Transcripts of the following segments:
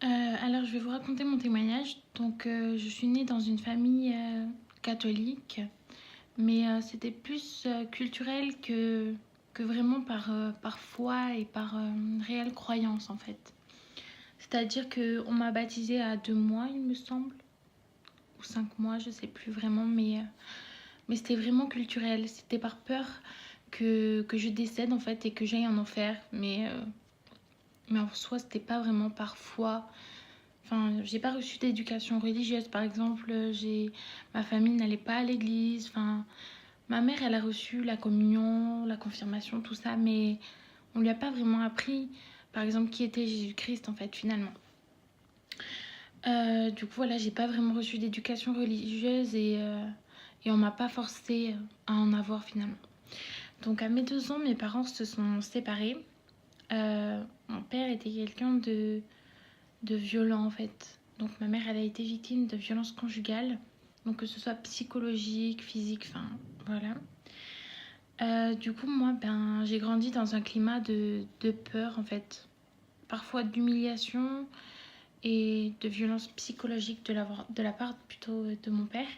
Alors, je vais vous raconter mon témoignage. Donc, je suis née dans une famille catholique, mais c'était plus culturel que vraiment par foi et par réelle croyance, en fait. C'est-à-dire qu'on m'a baptisée à 2 mois, il me semble, ou 5 mois, je sais plus vraiment, mais c'était vraiment culturel. C'était par peur que je décède, en fait, et que j'aille en enfer. Mais en soi, c'était pas vraiment par foi. Enfin, j'ai pas reçu d'éducation religieuse, par exemple, ma famille n'allait pas à l'église. Enfin, ma mère, elle a reçu la communion, la confirmation, tout ça, mais on lui a pas vraiment appris, par exemple, qui était Jésus-Christ, en fait, finalement. Du coup, voilà, j'ai pas vraiment reçu d'éducation religieuse et on m'a pas forcé à en avoir, finalement. Donc, à mes 2 ans, mes parents se sont séparés. Mon père était quelqu'un de violent en fait. Donc ma mère, elle a été victime de violences conjugales, donc que ce soit psychologique, physique, enfin voilà. Du coup, moi, j'ai grandi dans un climat de peur en fait, parfois d'humiliation et de violence psychologique de la part plutôt de mon père.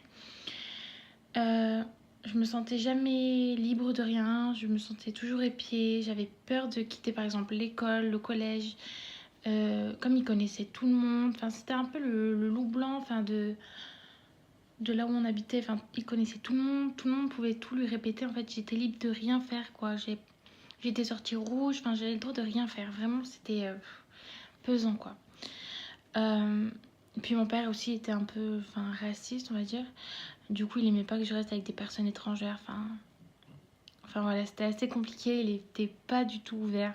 Euh, je me sentais jamais libre de rien, je me sentais toujours épiée, j'avais peur de quitter par exemple l'école, le collège. Comme il connaissait tout le monde, enfin, c'était un peu le loup blanc enfin, de là où on habitait. Enfin, il connaissait tout le monde pouvait tout lui répéter. En fait, j'étais libre de rien faire, quoi. J'étais sortie rouge, enfin, j'avais le droit de rien faire. Vraiment, c'était pesant, quoi. Euh, Puis mon père aussi était un peu enfin, raciste, on va dire. Du coup, il aimait pas que je reste avec des personnes étrangères. Enfin voilà, c'était assez compliqué. Il était pas du tout ouvert.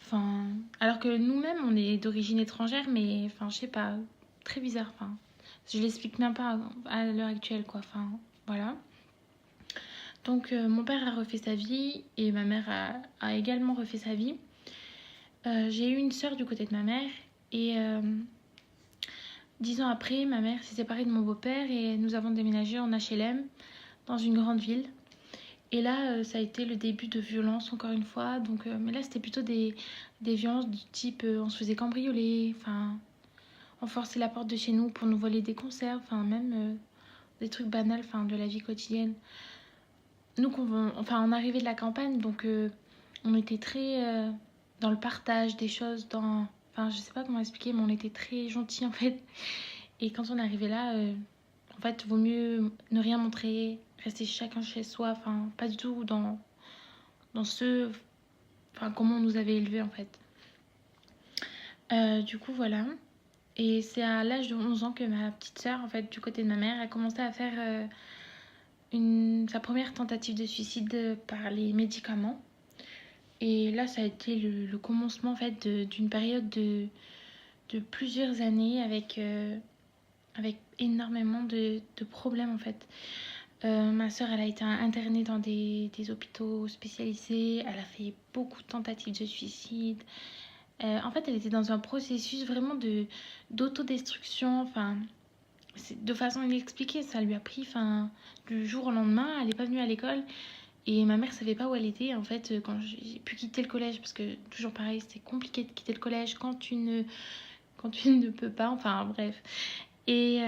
Enfin, alors que nous-mêmes, on est d'origine étrangère, mais enfin, je sais pas, très bizarre. Enfin, je l'explique même pas à l'heure actuelle, quoi. Enfin, voilà. Donc, mon père a refait sa vie et ma mère a également refait sa vie. J'ai eu une sœur du côté de ma mère et 10 ans après, ma mère s'est séparée de mon beau-père et nous avons déménagé en HLM dans une grande ville. Et là, ça a été le début de violences, encore une fois. Donc, mais là, c'était plutôt des violences du type on se faisait cambrioler, enfin, on forçait la porte de chez nous pour nous voler des conserves, enfin, même des trucs banals enfin, de la vie quotidienne. Nous, enfin, on arrivait de la campagne, donc on était très dans le partage des choses, enfin, je sais pas comment expliquer, mais on était très gentils en fait. Et quand on arrivait là, en fait, vaut mieux ne rien montrer, rester chacun chez soi, enfin, pas du tout dans enfin, comment on nous avait élevés en fait. Du coup, voilà. Et c'est à l'âge de 11 ans que ma petite sœur, en fait, du côté de ma mère, a commencé à faire sa première tentative de suicide par les médicaments. Et là, ça a été le commencement, en fait, d'une période de plusieurs années avec énormément de problèmes, en fait. Ma sœur, elle a été internée dans des hôpitaux spécialisés. Elle a fait beaucoup de tentatives de suicide. En fait, elle était dans un processus vraiment d'autodestruction. Enfin, de façon inexpliquée. Ça lui a pris, enfin, du jour au lendemain. Elle n'est pas venue à l'école. Et ma mère savait pas où elle était, en fait, quand j'ai pu quitter le collège. Parce que, toujours pareil, c'est compliqué de quitter le collège quand tu ne peux pas. Enfin, bref. Et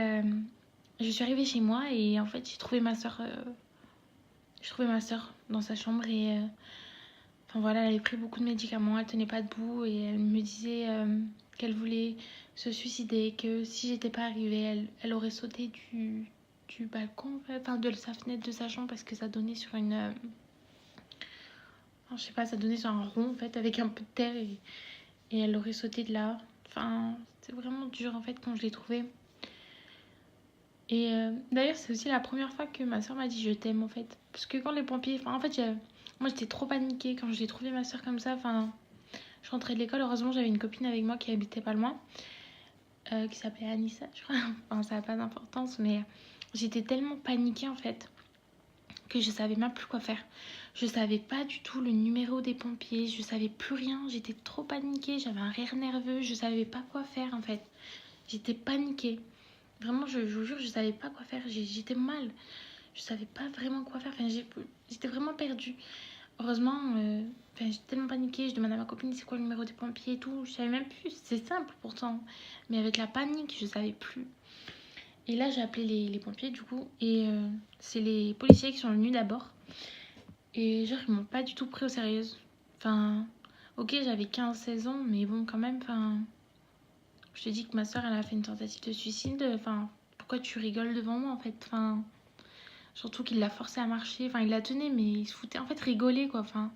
je suis arrivée chez moi et en fait, j'ai trouvé ma soeur dans sa chambre et enfin voilà, elle avait pris beaucoup de médicaments, elle tenait pas debout et elle me disait qu'elle voulait se suicider, que si j'étais pas arrivée, elle aurait sauté du balcon, en fait, enfin de sa fenêtre de sa chambre parce que ça donnait sur une, enfin, je sais pas, ça donnait sur un rond en fait avec un peu de terre et elle aurait sauté de là. Enfin, c'est vraiment dur en fait quand je l'ai trouvée. Et d'ailleurs, c'est aussi la première fois que ma soeur m'a dit je t'aime en fait. Parce que quand les pompiers. Enfin, en fait, moi j'étais trop paniquée quand j'ai trouvé ma soeur comme ça. Enfin, je rentrais de l'école. Heureusement, j'avais une copine avec moi qui habitait pas loin. Qui s'appelait Anissa, je crois. Enfin, ça n'a pas d'importance. Mais j'étais tellement paniquée en fait que je savais même plus quoi faire. Je savais pas du tout le numéro des pompiers. Je savais plus rien. J'étais trop paniquée. J'avais un rire nerveux. Je savais pas quoi faire en fait. J'étais paniquée. Vraiment, je vous jure, je savais pas quoi faire. J'étais mal. Je savais pas vraiment quoi faire. Enfin, j'étais vraiment perdue. heureusement, j'ai tellement paniqué, je demandais à ma copine c'est quoi le numéro des pompiers et tout, je savais même plus, c'est simple pourtant, mais avec la panique, je savais plus. Et là, j'ai appelé les pompiers du coup, et c'est les policiers qui sont venus d'abord, et genre, ils m'ont pas du tout pris au sérieux. Enfin, ok, j'avais 15-16 ans, mais bon, quand même, enfin, je te dis que ma soeur, elle a fait une tentative de suicide, enfin, pourquoi tu rigoles devant moi en fait, enfin, surtout qu'il l'a forcée à marcher, enfin, il la tenait, mais il se foutait, en fait, rigoler quoi, enfin.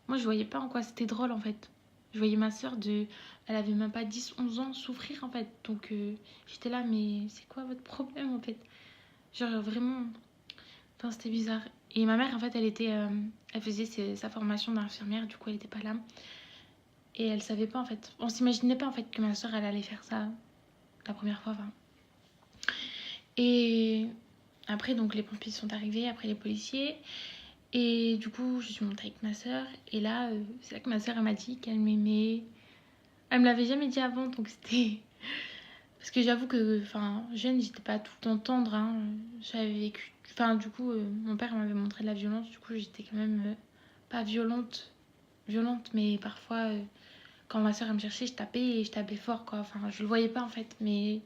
Moi, je voyais pas en quoi c'était drôle en fait. Je voyais ma soeur de. Elle avait même pas 10-11 ans souffrir en fait. Donc j'étais là, mais c'est quoi votre problème en fait? Genre vraiment. Enfin, c'était bizarre. Et ma mère en fait, elle était. Elle faisait sa formation d'infirmière, du coup elle était pas là. Et elle savait pas en fait. On s'imaginait pas en fait que ma soeur elle allait faire ça la première fois. Enfin. Et après, donc les pompiers sont arrivés, après les policiers. Et du coup, je suis montée avec ma soeur. Et là, c'est là que ma soeur elle m'a dit qu'elle m'aimait. Elle me l'avait jamais dit avant, donc c'était. Parce que j'avoue que, enfin, jeune, j'étais pas tout le temps tendre. Hein. J'avais vécu. Enfin, du coup, mon père m'avait montré de la violence. Du coup, j'étais quand même pas violente. Violente, mais parfois, quand ma soeur me cherchait, je tapais et je tapais fort, quoi. Enfin, je le voyais pas en fait. Mais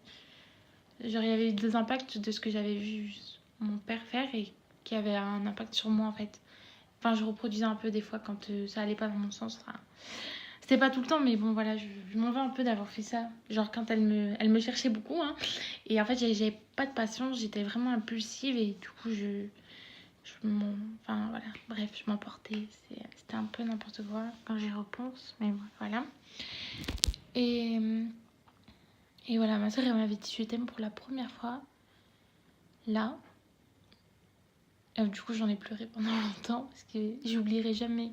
genre, il y avait eu des impacts de ce que j'avais vu mon père faire et qui avait un impact sur moi en fait. Enfin, je reproduisais un peu des fois quand ça allait pas dans mon sens. Enfin, c'était pas tout le temps, mais bon, voilà, je m'en veux un peu d'avoir fait ça. Genre, quand elle me cherchait beaucoup, hein. Et en fait, j'avais pas de patience, j'étais vraiment impulsive et du coup, enfin, voilà, bref, je m'emportais. C'était un peu n'importe quoi quand j'y repense, mais bon, voilà. Et, et voilà, ma soeur, elle m'avait dit je t'aime pour la première fois, là. Du coup, j'en ai pleuré pendant longtemps parce que j'oublierai jamais.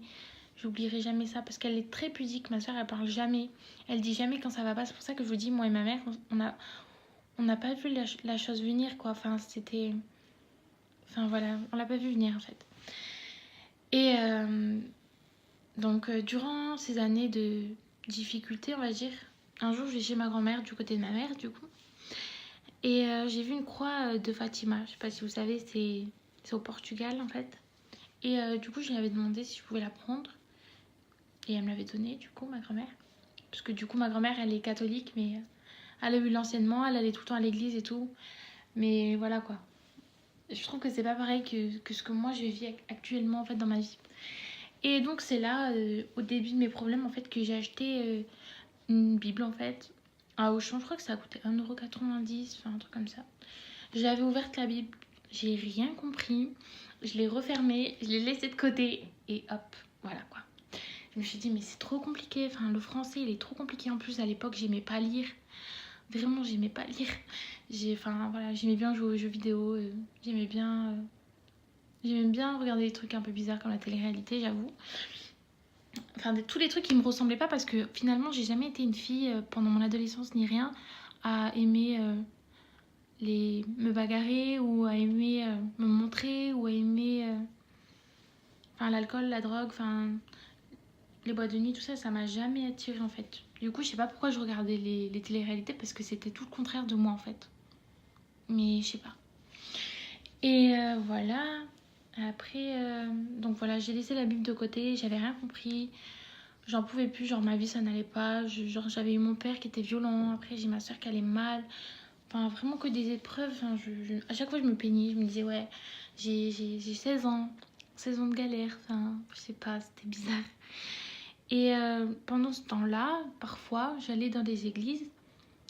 J'oublierai jamais ça parce qu'elle est très pudique. Ma soeur, elle parle jamais. Elle dit jamais quand ça va pas. C'est pour ça que je vous dis, moi et ma mère, on n'a pas vu la chose venir, quoi. Enfin, c'était. Enfin, voilà, on l'a pas vu venir en fait. Et donc, durant ces années de difficulté, on va dire, un jour, je vais chez ma grand-mère, du côté de ma mère, du coup. Et j'ai vu une croix de Fatima. Je sais pas si vous savez, c'est au Portugal en fait. Et du coup, je lui avais demandé si je pouvais la prendre. Et elle me l'avait donnée, du coup, ma grand-mère. Parce que du coup, ma grand-mère, elle est catholique, mais elle a eu l'enseignement, elle allait tout le temps à l'église et tout. Mais voilà quoi. Je trouve que c'est pas pareil que ce que moi je vis actuellement en fait dans ma vie. Et donc c'est là, au début de mes problèmes en fait, que j'ai acheté une Bible en fait. À Auchan, je crois que ça a coûté 1,90 €, enfin un truc comme ça. J'avais ouverte la Bible, j'ai rien compris. Je l'ai refermée, je l'ai laissée de côté et hop, voilà quoi. Je me suis dit mais c'est trop compliqué, enfin le français il est trop compliqué en plus à l'époque j'aimais pas lire. Vraiment j'aimais pas lire. Enfin voilà, j'aimais bien jouer aux jeux vidéo, j'aimais bien regarder des trucs un peu bizarres comme la télé-réalité j'avoue. Enfin tous les trucs qui me ressemblaient pas parce que finalement j'ai jamais été une fille pendant mon adolescence ni rien à aimer me bagarrer ou à aimer me montrer ou à aimer enfin l'alcool, la drogue, enfin les boîtes de nuit, tout ça, ça m'a jamais attirée en fait. Du coup, je sais pas pourquoi je regardais les télé-réalités parce que c'était tout le contraire de moi en fait. Mais je sais pas. Et voilà. Après, donc voilà, j'ai laissé la Bible de côté, j'avais rien compris. J'en pouvais plus, genre ma vie ça n'allait pas. Genre j'avais eu mon père qui était violent, après j'ai ma soeur qui allait mal. Enfin, vraiment que des épreuves. Enfin, à chaque fois, je me peignais, je me disais, ouais, j'ai 16 ans, 16 ans de galère. Enfin, je sais pas, c'était bizarre. Et pendant ce temps-là, parfois, j'allais dans des églises.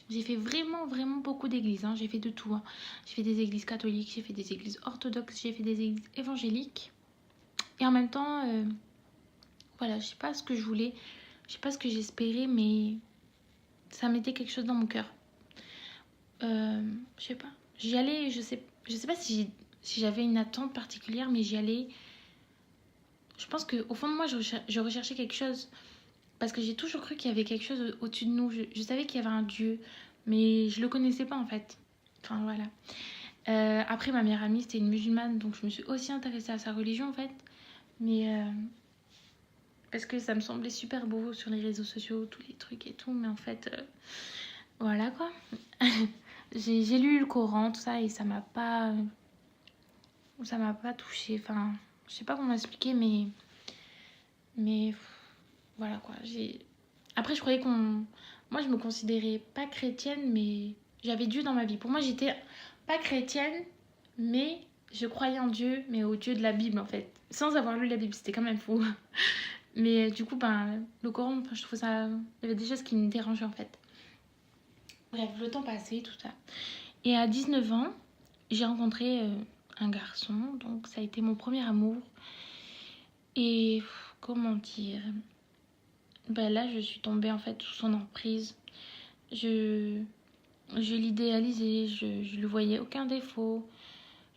J'ai fait vraiment, vraiment beaucoup d'églises. Hein. J'ai fait de tout. Hein. J'ai fait des églises catholiques, j'ai fait des églises orthodoxes, j'ai fait des églises évangéliques. Et en même temps, voilà, je sais pas ce que je voulais, je sais pas ce que j'espérais, mais ça mettait quelque chose dans mon cœur. Je sais pas. J'y allais, je sais pas si j'avais une attente particulière, mais j'y allais. Je pense qu'au fond de moi, je recherchais quelque chose. Parce que j'ai toujours cru qu'il y avait quelque chose au-dessus de nous. Je savais qu'il y avait un Dieu, mais je le connaissais pas en fait. Enfin voilà. Après, ma meilleure amie, c'était une musulmane, donc je me suis aussi intéressée à sa religion en fait. Mais parce que ça me semblait super beau sur les réseaux sociaux, tous les trucs et tout. Mais en fait, voilà quoi. J'ai lu le Coran, tout ça, et ça m'a pas touchée. Enfin, je sais pas comment expliquer, mais Mais voilà quoi. Après, je croyais qu'on. Moi, je me considérais pas chrétienne, mais j'avais Dieu dans ma vie. Pour moi, j'étais pas chrétienne, mais je croyais en Dieu, mais au Dieu de la Bible en fait. Sans avoir lu la Bible, c'était quand même fou. Mais du coup, ben, le Coran, je trouve ça. Il y avait des choses qui me dérangeaient en fait. Bref, le temps passait, tout ça. Et à 19 ans, j'ai rencontré un garçon, donc ça a été mon premier amour. Et comment dire, ben là, je suis tombée en fait sous son emprise. Je, je l'idéalisais, je lui voyais aucun défaut.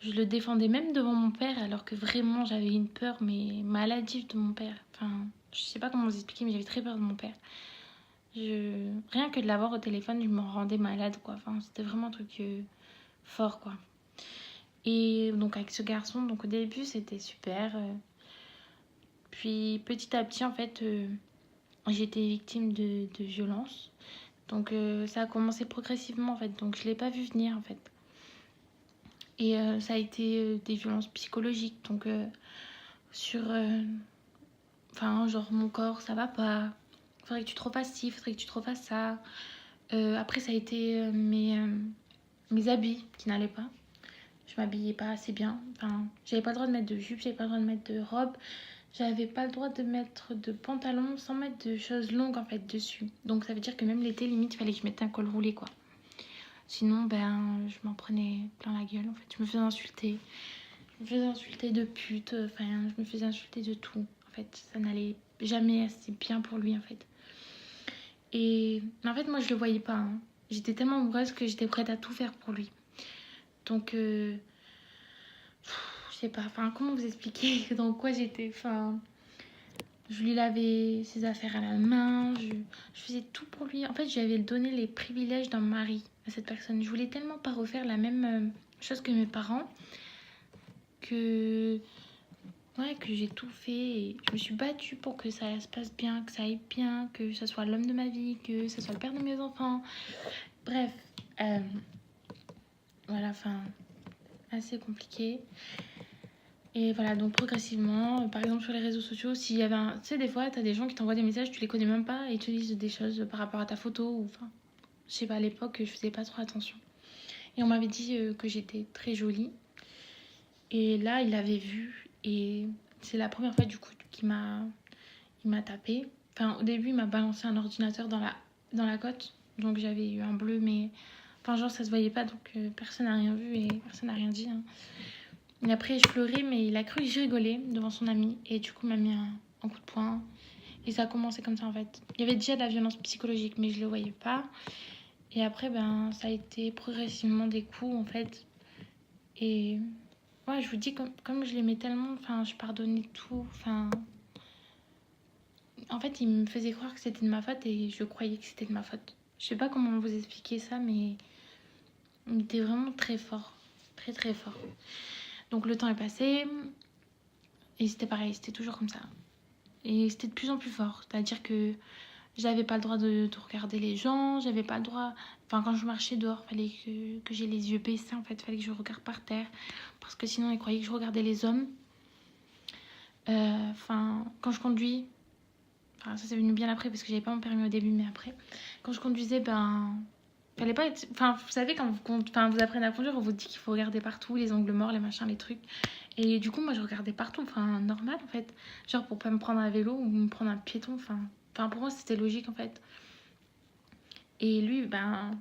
Je le défendais même devant mon père, alors que vraiment j'avais une peur mais maladive de mon père. Enfin, je sais pas comment vous expliquer, mais j'avais très peur de mon père. Rien que de l'avoir au téléphone, je me rendais malade, quoi. Enfin, c'était vraiment un truc fort, quoi. Et donc avec ce garçon, donc au début c'était super. Puis petit à petit, en fait, j'ai été victime de violences. Donc ça a commencé progressivement, en fait. Donc je l'ai pas vu venir, en fait. Et ça a été des violences psychologiques. Donc sur... Enfin, genre mon corps, ça va pas. Faudrait que tu te refasses ci, faudrait que tu te refasses ça. Après, ça a été mes habits qui n'allaient pas. Je m'habillais pas assez bien. Enfin, j'avais pas le droit de mettre de jupe, j'avais pas le droit de mettre de robe. J'avais pas le droit de mettre de pantalon sans mettre de choses longues en fait dessus. Donc ça veut dire que même l'été, limite, il fallait que je mette un col roulé quoi. Sinon, ben, je m'en prenais plein la gueule en fait. Je me faisais insulter. Je me faisais insulter de pute. Enfin, je me faisais insulter de tout. En fait, ça n'allait jamais assez bien pour lui en fait. Et en fait, moi, je le voyais pas. Hein. J'étais tellement amoureuse que j'étais prête à tout faire pour lui. Donc, je sais pas. Enfin, comment vous expliquer dans quoi j'étais. Enfin, je lui lavais ses affaires à la main. Je faisais tout pour lui. En fait, j'avais donné les privilèges d'un mari à cette personne. Je voulais tellement pas refaire la même chose que mes parents que ouais, que j'ai tout fait et je me suis battue pour que ça se passe bien, que ça aille bien, que ce soit l'homme de ma vie, que ce soit le père de mes enfants. Bref, euh, voilà, enfin, assez compliqué. Et voilà, donc progressivement, par exemple sur les réseaux sociaux, s'il y avait un... Tu sais, des fois, t'as des gens qui t'envoient des messages, tu les connais même pas et te disent des choses par rapport à ta photo ou enfin... Je sais pas, à l'époque, je faisais pas trop attention. Et on m'avait dit que j'étais très jolie. Et là, il l'avait vu et c'est la première fois du coup il m'a tapé. Enfin, au début, il m'a balancé un ordinateur dans la côte. Donc j'avais eu un bleu, mais enfin, genre, ça se voyait pas, donc personne n'a rien vu et personne n'a rien dit. Hein. Et après, je pleurais, mais il a cru que je rigolais devant son ami. Et du coup, il m'a mis un coup de poing. Et ça a commencé comme ça, en fait. Il y avait déjà de la violence psychologique, mais je le voyais pas. Et après, ben, ça a été progressivement des coups, en fait. Et ouais, je vous dis, comme je l'aimais tellement, enfin, je pardonnais tout. Enfin, en fait, il me faisait croire que c'était de ma faute et je croyais que c'était de ma faute. Je sais pas comment vous expliquer ça, mais il était vraiment très fort. Très, très fort. Donc le temps est passé et c'était pareil, c'était toujours comme ça. Et c'était de plus en plus fort. C'est-à-dire que j'avais pas le droit de regarder les gens, j'avais pas le droit... Enfin, quand je marchais dehors, fallait que j'ai les yeux baissés, en fait, fallait que je regarde par terre. Parce que sinon, il croyait que je regardais les hommes. Enfin, quand je conduis... Enfin, ça c'est venu bien après, parce que j'avais pas mon permis au début, mais après. Quand je conduisais, ben... Fallait pas être... Enfin, vous savez, quand vous apprenez à conduire, on vous dit qu'il faut regarder partout, les angles morts, les machins, les trucs. Et du coup, moi, je regardais partout, enfin, normal, en fait. Genre, pour pas me prendre un vélo ou me prendre un piéton, enfin pour moi, c'était logique, en fait. Et lui, ben...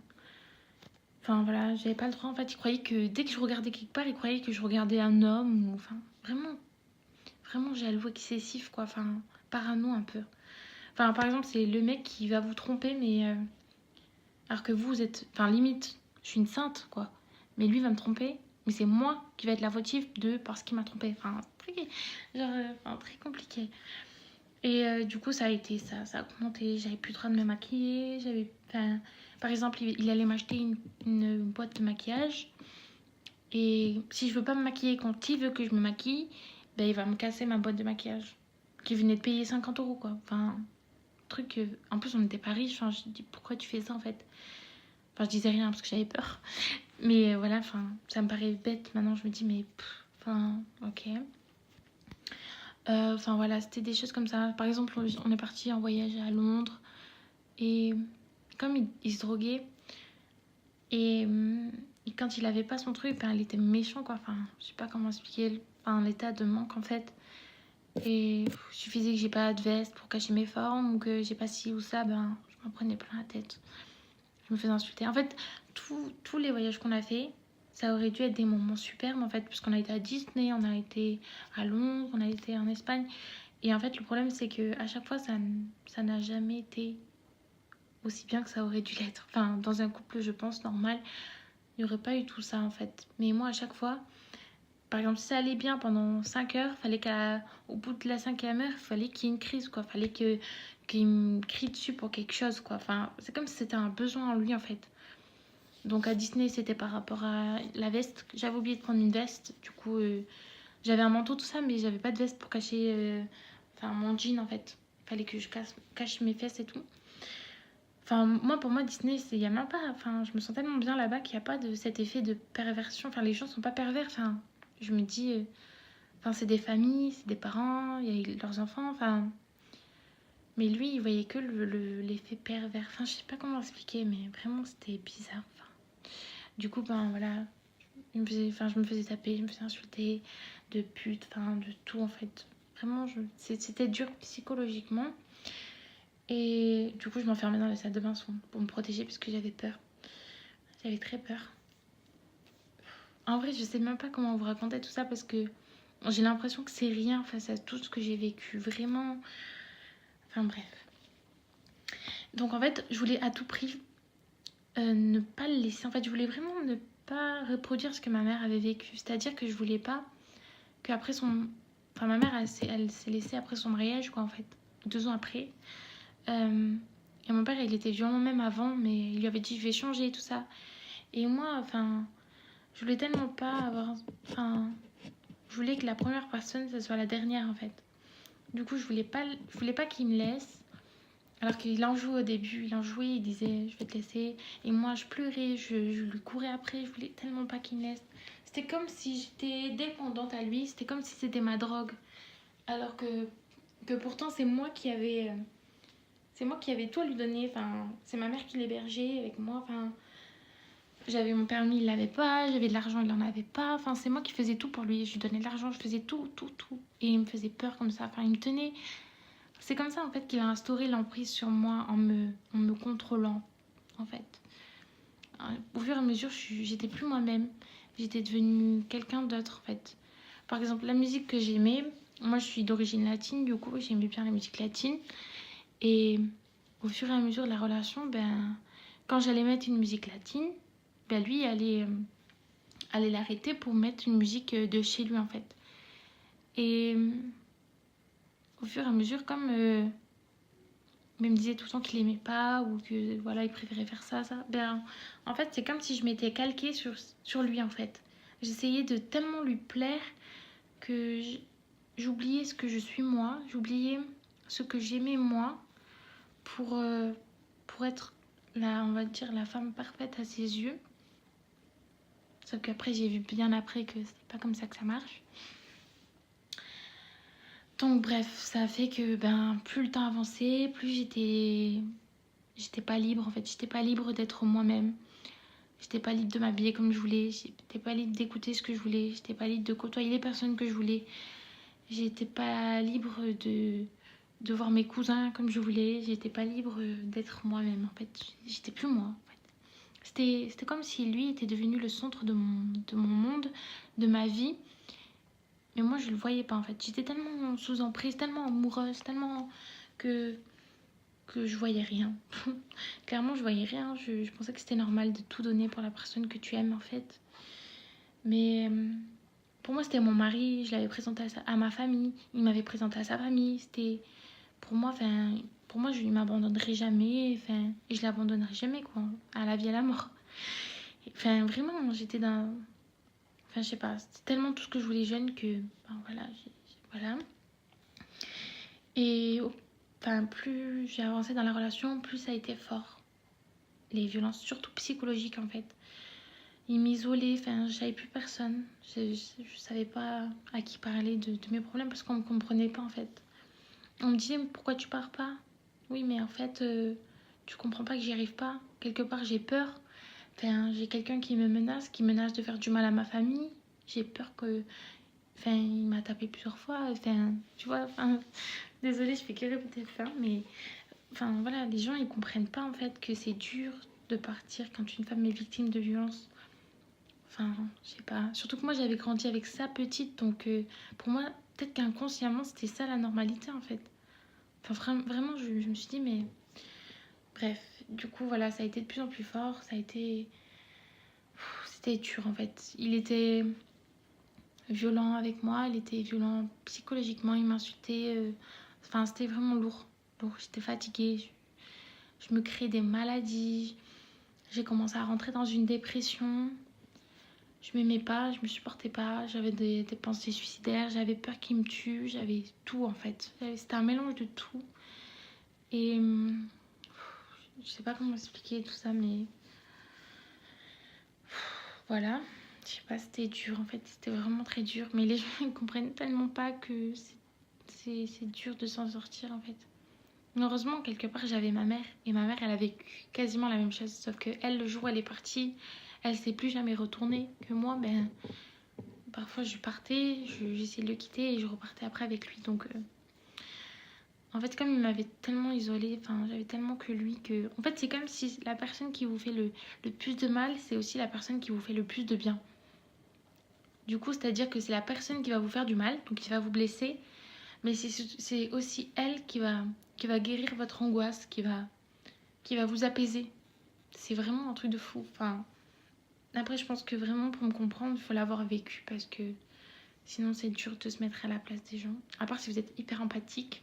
Enfin, voilà, j'avais pas le droit, en fait. Il croyait que dès que je regardais quelque part, il croyait que je regardais un homme, ou... Enfin, vraiment, vraiment jaloux, excessif, quoi. Enfin, parano, un peu. Enfin, par exemple, c'est le mec qui va vous tromper, mais... alors que vous êtes... Enfin, limite, je suis une sainte, quoi. Mais lui va me tromper, mais c'est moi qui va être la fautive de parce qu'il m'a trompé. Enfin, très, genre, enfin, très compliqué. Et du coup, ça a été ça, ça a augmenté. J'avais plus le droit de me maquiller. Enfin, par exemple, il allait m'acheter une boîte de maquillage. Et si je veux pas me maquiller quand il veut que je me maquille, ben, il va me casser ma boîte de maquillage. Qui venait de payer 50 € quoi. Enfin, truc. En plus, on n'était pas riches. Enfin, je dis pourquoi tu fais ça en fait. Enfin, je disais rien parce que j'avais peur. Mais voilà, enfin, ça me paraît bête. Maintenant, je me dis, mais. Enfin, ok. Enfin voilà, c'était des choses comme ça. Par exemple, on est parti en voyage à Londres et comme il se droguait et, quand il avait pas son truc, ben, il était méchant quoi. Enfin, je sais pas comment expliquer l'état de manque en fait. Et il suffisait que j'ai pas de veste pour cacher mes formes ou que j'ai pas ci ou ça, ben je m'en prenais plein la tête. Je me faisais insulter. En fait, tous les voyages qu'on a fait, ça aurait dû être des moments superbes en fait, puisqu'on a été à Disney, on a été à Londres, on a été en Espagne. Et en fait, le problème, c'est que à chaque fois, ça n'a jamais été aussi bien que ça aurait dû l'être. Enfin, dans un couple, je pense, normal, il n'y aurait pas eu tout ça en fait. Mais moi, à chaque fois, par exemple, si ça allait bien pendant 5 heures, fallait qu'au bout de la 5e heure, il fallait qu'il y ait une crise, quoi. Fallait qu'il me crie dessus pour quelque chose, quoi. Enfin, c'est comme si c'était un besoin en lui, en fait. Donc à Disney, c'était par rapport à la veste. J'avais oublié de prendre une veste. Du coup, j'avais un manteau, tout ça, mais j'avais pas de veste pour cacher mon jean, en fait. Fallait que je cache mes fesses et tout. Enfin, moi, pour moi, Disney, il n'y a même pas. Enfin, je me sens tellement bien là-bas qu'il n'y a pas de cet effet de perversion. Enfin, les gens sont pas pervers. Enfin, je me dis. Enfin, c'est des familles, c'est des parents, il y a leurs enfants, enfin. Mais lui, il voyait que l'effet pervers. Enfin, je sais pas comment expliquer, mais vraiment, c'était bizarre. Enfin, du coup, ben voilà, je me faisais taper, je me faisais insulter de pute, enfin, de tout en fait. Vraiment, c'était dur psychologiquement. Et du coup, je m'enfermais dans la salle de bain pour me protéger parce que j'avais peur. J'avais très peur. En vrai, je sais même pas comment vous raconter tout ça parce que j'ai l'impression que c'est rien face à tout ce que j'ai vécu. Vraiment. Enfin bref. Donc en fait, je voulais à tout prix ne pas le laisser. En fait, je voulais vraiment ne pas reproduire ce que ma mère avait vécu. C'est-à-dire que je voulais pas qu'après son... Enfin, ma mère, elle s'est laissée après son mariage, quoi, en fait. 2 ans après. Et mon père, il était violent même avant, mais il lui avait dit, je vais changer, tout ça. Et moi, enfin, je voulais tellement pas avoir... Enfin, je voulais que la première personne, ce soit la dernière, en fait. Du coup, je voulais pas qu'il me laisse. Alors qu'il en jouait au début, il en jouait, il disait je vais te laisser. Et moi je pleurais, je lui courais après, je voulais tellement pas qu'il me laisse. C'était comme si j'étais dépendante à lui, c'était comme si c'était ma drogue. Alors que pourtant c'est moi qui avais tout à lui donner. Enfin, c'est ma mère qui l'hébergeait avec moi. Enfin, j'avais mon permis, il l'avait pas, j'avais de l'argent, il en avait pas. Enfin, c'est moi qui faisais tout pour lui. Je lui donnais de l'argent, je faisais tout, tout, tout. Et il me faisait peur comme ça. Enfin, il me tenait. C'est comme ça en fait qu'il a instauré l'emprise sur moi en me contrôlant en fait. Au fur et à mesure, j'étais plus moi-même. J'étais devenue quelqu'un d'autre en fait. Par exemple, la musique que j'aimais, moi je suis d'origine latine, du coup j'aimais bien la musique latine. Et au fur et à mesure de la relation, ben, quand j'allais mettre une musique latine, ben lui allait l'arrêter pour mettre une musique de chez lui en fait. Et au fur et à mesure, comme mais il me disait tout le temps qu'il aimait pas ou que voilà, il préférait faire ça, ça. Ben, en fait, c'est comme si je m'étais calquée sur lui en fait. J'essayais de tellement lui plaire que j'oubliais ce que je suis moi, j'oubliais ce que j'aimais moi pour, pour être on va dire, la femme parfaite à ses yeux. Sauf qu'après, j'ai vu bien après que c'est pas comme ça que ça marche. Donc bref, ça a fait que ben, plus le temps avançait, plus j'étais pas libre en fait, j'étais pas libre d'être moi-même. J'étais pas libre de m'habiller comme je voulais, j'étais pas libre d'écouter ce que je voulais, j'étais pas libre de côtoyer les personnes que je voulais. J'étais pas libre de voir mes cousins comme je voulais, j'étais pas libre d'être moi-même en fait. J'étais plus moi en fait. C'était comme si lui était devenu le centre de mon monde, de ma vie. Mais moi je le voyais pas en fait. J'étais tellement sous emprise, tellement amoureuse, tellement que je voyais rien. Clairement, je voyais rien. Je pensais que c'était normal de tout donner pour la personne que tu aimes, en fait. Mais pour moi, c'était mon mari. Je l'avais présenté à ma famille. Il m'avait présenté à sa famille. C'était... Pour moi, je ne m'abandonnerai jamais. Enfin, et je l'abandonnerai jamais, quoi. À la vie, à la mort. Enfin, vraiment, j'étais dans... Enfin, je sais pas. C'était tellement tout ce que je voulais jeune que... Ben, voilà, voilà. Et enfin, plus j'ai avancé dans la relation, plus ça a été fort. Les violences, surtout psychologiques en fait. il m'isolait, enfin, j'avais plus personne. Je savais pas à qui parler de mes problèmes parce qu'on me comprenait pas en fait. On me disait, mais pourquoi tu pars pas? Oui, mais en fait, tu comprends pas que j'y arrive pas. Quelque part, j'ai peur. Enfin, j'ai quelqu'un qui menace de faire du mal à ma famille. J'ai peur que. Enfin, il m'a tapé plusieurs fois. Enfin, tu vois, enfin, désolée, je fais que répéter ça, mais. Enfin, voilà, les gens, ils comprennent pas en fait que c'est dur de partir quand une femme est victime de violence. Enfin, je sais pas. Surtout que moi, j'avais grandi avec ça petite, donc pour moi, peut-être qu'inconsciemment, c'était ça la normalité en fait. Enfin, vraiment, je me suis dit, mais. Bref, du coup, voilà, ça a été de plus en plus fort. Ça a été. C'était dur en fait. Il était violent avec moi, il était violent psychologiquement, il m'insultait. Enfin, c'était vraiment lourd. Lourd, j'étais fatiguée. Je me créais des maladies. J'ai commencé à rentrer dans une dépression. Je m'aimais pas, je me supportais pas. J'avais des pensées suicidaires, j'avais peur qu'il me tue. J'avais tout en fait. C'était un mélange de tout. Et je sais pas comment expliquer tout ça, mais voilà. Je sais pas, c'était dur en fait. C'était vraiment très dur. Mais les gens ils comprennent tellement pas que c'est dur de s'en sortir en fait. Heureusement, quelque part, j'avais ma mère. Et ma mère, elle a vécu quasiment la même chose. Sauf que elle, le jour où elle est partie, elle s'est plus jamais retournée. Que moi, ben, parfois je partais, j'essayais de le quitter et je repartais après avec lui. Donc, en fait, comme il m'avait tellement isolée, enfin, j'avais tellement que lui que. En fait, c'est comme si la personne qui vous fait le plus de mal, c'est aussi la personne qui vous fait le plus de bien. Du coup, c'est-à-dire que c'est la personne qui va vous faire du mal, donc qui va vous blesser, mais c'est aussi elle qui va guérir votre angoisse, qui va vous apaiser. C'est vraiment un truc de fou. Enfin, après, je pense que vraiment, pour me comprendre, il faut l'avoir vécu parce que sinon, c'est dur de se mettre à la place des gens. À part si vous êtes hyper empathique.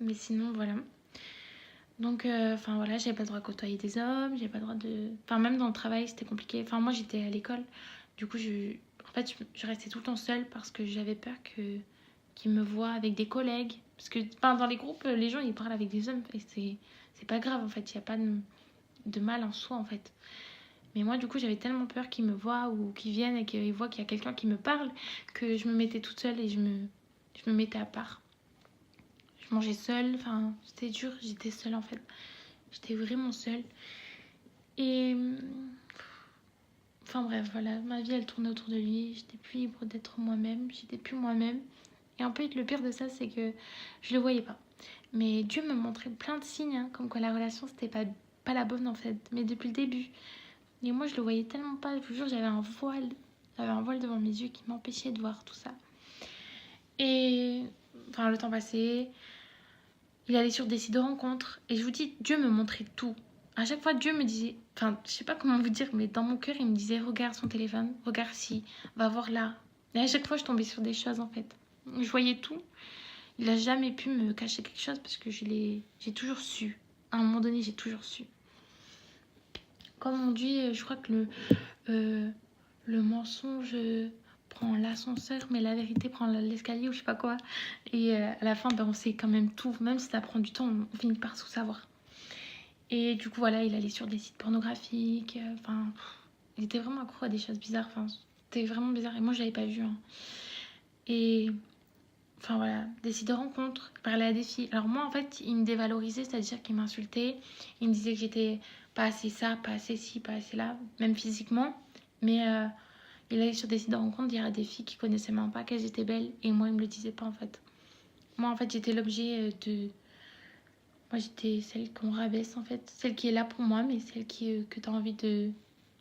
Mais sinon, voilà. Donc, enfin voilà, j'avais pas le droit de côtoyer des hommes, j'avais pas le droit de. Enfin, même dans le travail, c'était compliqué. Enfin, moi, j'étais à l'école. Du coup, en fait, je restais tout le temps seule parce que j'avais peur qu'ils me voient avec des collègues. Parce que enfin, dans les groupes, les gens, ils parlent avec des hommes et c'est pas grave en fait. Il n'y a pas de mal en soi en fait. Mais moi, du coup, j'avais tellement peur qu'ils me voient ou qu'ils viennent et qu'ils voient qu'il y a quelqu'un qui me parle que je me mettais toute seule et je me mettais à part. Je mangeais seule, enfin, c'était dur, j'étais seule en fait. J'étais vraiment seule. Et. Enfin bref, voilà, ma vie elle tournait autour de lui. J'étais plus libre d'être moi-même, j'étais plus moi-même. Et en fait, le pire de ça, c'est que je le voyais pas. Mais Dieu me montrait plein de signes, hein, comme quoi la relation c'était pas la bonne en fait, mais depuis le début. Et moi, je le voyais tellement pas. Je vous jure, j'avais un voile. J'avais un voile devant mes yeux qui m'empêchait de voir tout ça. Et enfin, le temps passait. Il allait sur des sites de rencontres. Et je vous dis, Dieu me montrait tout. À chaque fois, Dieu me disait, enfin, je sais pas comment vous dire, mais dans mon cœur, il me disait, regarde son téléphone, regarde ci, va voir là. Et à chaque fois, je tombais sur des choses en fait. Je voyais tout. Il a jamais pu me cacher quelque chose parce que j'ai toujours su. À un moment donné, j'ai toujours su. Comme on dit, je crois que le mensonge prend l'ascenseur, mais la vérité prend l'escalier ou je sais pas quoi. Et à la fin, ben, on sait quand même tout. Même si ça prend du temps, on finit par tout savoir. Et du coup, voilà, il allait sur des sites pornographiques. Enfin, il était vraiment accro à des choses bizarres. Enfin, c'était vraiment bizarre. Et moi, je l'avais pas vu. Hein. Et enfin, voilà, des sites de rencontres. Il parlait à des filles. Alors moi, en fait, il me dévalorisait, c'est-à-dire qu'il m'insultait. Il me disait que j'étais pas assez ça, pas assez ci, pas assez là, même physiquement. Mais il allait sur des sites de rencontres dire à des filles qui connaissaient même pas qu'elles étaient belles. Et moi, il me le disait pas, en fait. Moi, en fait, j'étais l'objet de. Moi, j'étais celle qu'on rabaisse, en fait. Celle qui est là pour moi, mais celle que t'as envie de.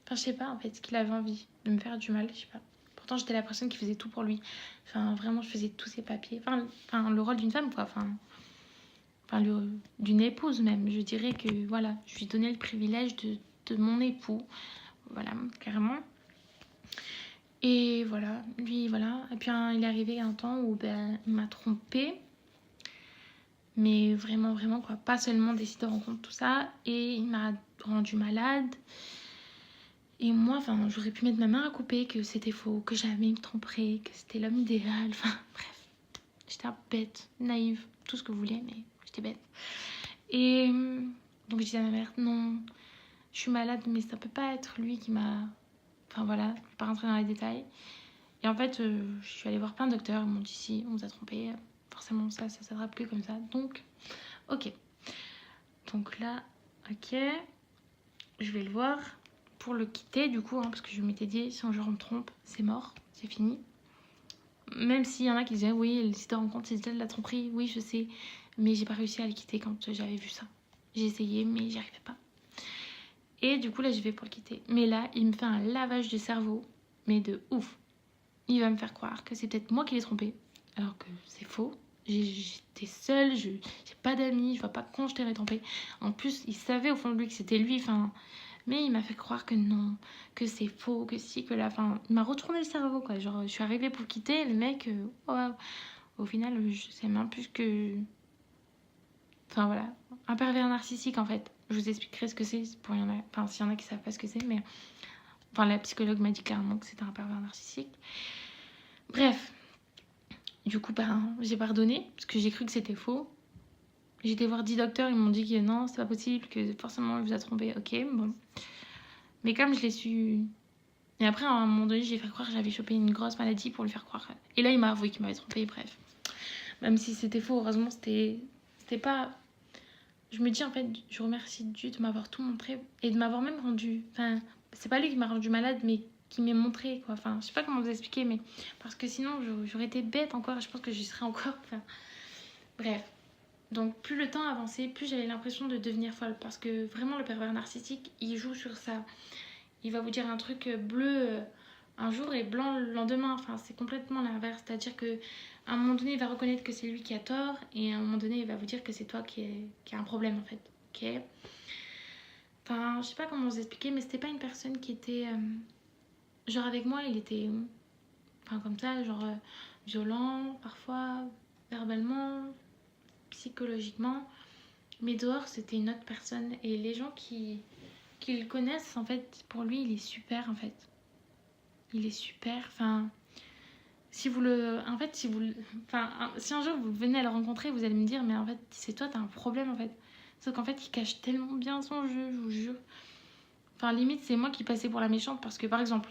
Enfin, je sais pas, en fait, ce qu'il avait envie de me faire du mal, je sais pas. Pourtant, j'étais la personne qui faisait tout pour lui. Enfin, vraiment, je faisais tous ses papiers. Enfin le rôle d'une femme, quoi. Enfin d'une épouse, même. Je dirais que, voilà, je lui donnais le privilège de mon époux. Voilà, carrément. Et voilà, lui, voilà. Et puis, il est arrivé un temps où, ben, il m'a trompée. Mais vraiment, vraiment, quoi. Pas seulement des sites de rencontres, tout ça. Et il m'a rendue malade. Et moi, enfin, j'aurais pu mettre ma main à couper que c'était faux, que jamais il me tromperait, que c'était l'homme idéal. Enfin, bref. J'étais bête, naïve, tout ce que vous voulez, mais j'étais bête. Et donc, je disais à ma mère, non, je suis malade, mais ça peut pas être lui qui m'a Enfin voilà, je vais pas rentrer dans les détails. Et en fait, je suis allée voir plein de docteurs. Ils m'ont dit si, on vous a trompé. Forcément, ça s'attrape plus comme ça. Donc, ok. Donc là, ok. Je vais le voir pour le quitter du coup, parce que je m'étais dit, si un jour on me trompe, c'est mort, c'est fini. Même s'il y en a qui disaient, oui, le site de rencontre, c'est de la tromperie. Oui, je sais. Mais j'ai pas réussi à le quitter quand j'avais vu ça. J'ai essayé, mais j'y arrivais pas. Et du coup, là, je vais pour le quitter. Mais là, il me fait un lavage de cerveau, mais de ouf. Il va me faire croire que c'est peut-être moi qui l'ai trompé, alors que c'est faux. J'étais seule, j'ai pas d'amis, je vois pas quand je t'aurais trompé. En plus, il savait au fond de lui que c'était lui, enfin... Mais il m'a fait croire que non, que c'est faux, que si, que là... Enfin, il m'a retourné le cerveau, quoi. Genre, je suis arrivée pour le quitter, le mec... wow. Au final, je sais même plus que... Enfin, voilà. Un pervers narcissique, en fait. Je vous expliquerai ce que c'est, pour y en a... Enfin, s'il y en a qui savent pas ce que c'est, mais... Enfin, la psychologue m'a dit clairement que c'était un pervers narcissique. Bref. Du coup, j'ai pardonné, parce que j'ai cru que c'était faux. J'ai été voir 10 docteurs, ils m'ont dit que non, c'est pas possible, que forcément, il vous a trompé. Ok, bon. Mais comme je l'ai su... Et après, à un moment donné, j'ai fait croire que j'avais chopé une grosse maladie pour lui faire croire. Et là, il m'a avoué qu'il m'avait trompé, bref. Même si c'était faux, heureusement, c'était pas... Je me dis, en fait, je remercie Dieu de m'avoir tout montré et de m'avoir même rendu... Enfin, c'est pas lui qui m'a rendu malade, mais qui m'est montré, quoi. Enfin, je sais pas comment vous expliquer, mais... Parce que sinon, j'aurais été bête encore, et je pense que j'y serais encore. Enfin, bref. Donc, plus le temps avançait, plus j'avais l'impression de devenir folle. Parce que vraiment, le pervers narcissique, il joue sur ça. Il va vous dire un truc bleu un jour et blanc le lendemain. Enfin, c'est complètement l'inverse. C'est-à-dire qu'à un moment donné, il va reconnaître que c'est lui qui a tort. Et à un moment donné, il va vous dire que c'est toi qui a un problème, en fait. Ok. Enfin, je sais pas comment vous expliquer, mais c'était pas une personne qui était... genre, avec moi, il était... Enfin, comme ça, genre... violent, parfois, verbalement, psychologiquement. Mais dehors, c'était une autre personne. Et les gens qui le connaissent, en fait, pour lui, il est super, en fait. Il est super. Enfin, si vous le... En fait, si vous... Enfin, si un jour vous venez à le rencontrer, vous allez me dire, mais en fait, c'est toi, t'as un problème, en fait. Sauf qu'en fait, il cache tellement bien son jeu, je vous jure. Enfin, limite, c'est moi qui passais pour la méchante parce que, par exemple,